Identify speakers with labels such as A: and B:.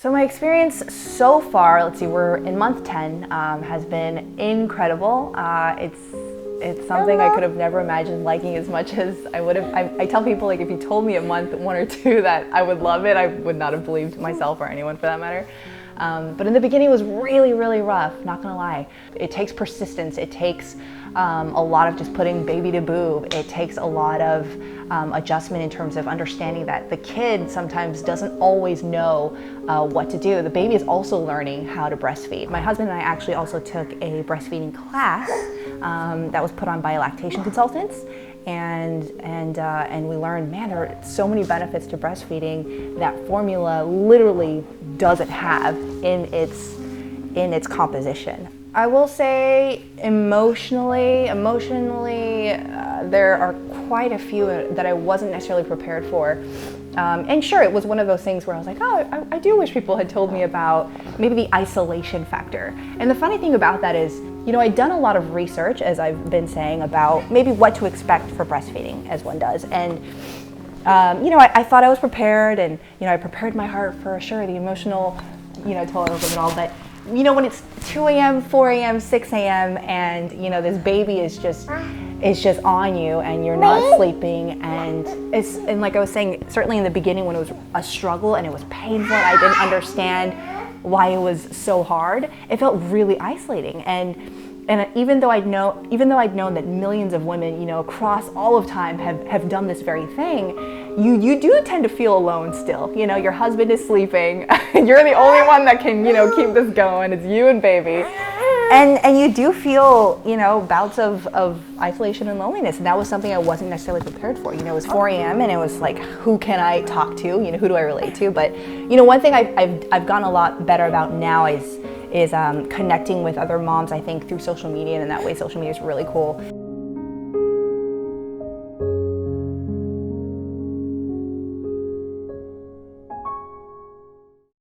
A: So my experience so far, let's see, we're in month 10, has been incredible. It's something I could have never imagined liking as much as I would have. I tell people, like, if you told me at month 1 or 2 that I would love it, I would not have believed myself or anyone for that matter. But in the beginning it was really, really rough, not gonna lie. It takes persistence, it takes a lot of just putting baby to boob. It takes a lot of adjustment in terms of understanding that the kid sometimes doesn't always know what to do. The baby is also learning how to breastfeed. My husband and I actually also took a breastfeeding class that was put on by lactation consultants. And we learned, man, there are so many benefits to breastfeeding that formula literally doesn't have in its composition. I will say emotionally, there are quite a few that I wasn't necessarily prepared for. And sure, it was one of those things where I was like, oh, I do wish people had told me about maybe the isolation factor. And the funny thing about that is, you know, I'd done a lot of research, as I've been saying, about maybe what to expect for breastfeeding, as one does. And, you know, I thought I was prepared, and, you know, I prepared my heart for sure, the emotional, you know, toll of it all. But, you know, when it's 2 a.m., 4 a.m., 6 a.m., and, you know, this baby is just on you, and you're not sleeping, and like I was saying, certainly in the beginning when it was a struggle and it was painful and I didn't understand why it was so hard, it felt really isolating. And even though I'd known that millions of women, you know, across all of time have done this very thing, you do tend to feel alone still. You know, your husband is sleeping, you're the only one that can, you know, keep this going. It's you and baby. And you do feel, you know, bouts of isolation and loneliness. And that was something I wasn't necessarily prepared for. You know, it was 4 a.m. and it was like, who can I talk to? You know, who do I relate to? But, you know, one thing I've gotten a lot better about now is connecting with other moms, I think, through social media. And in that way, social media is really cool.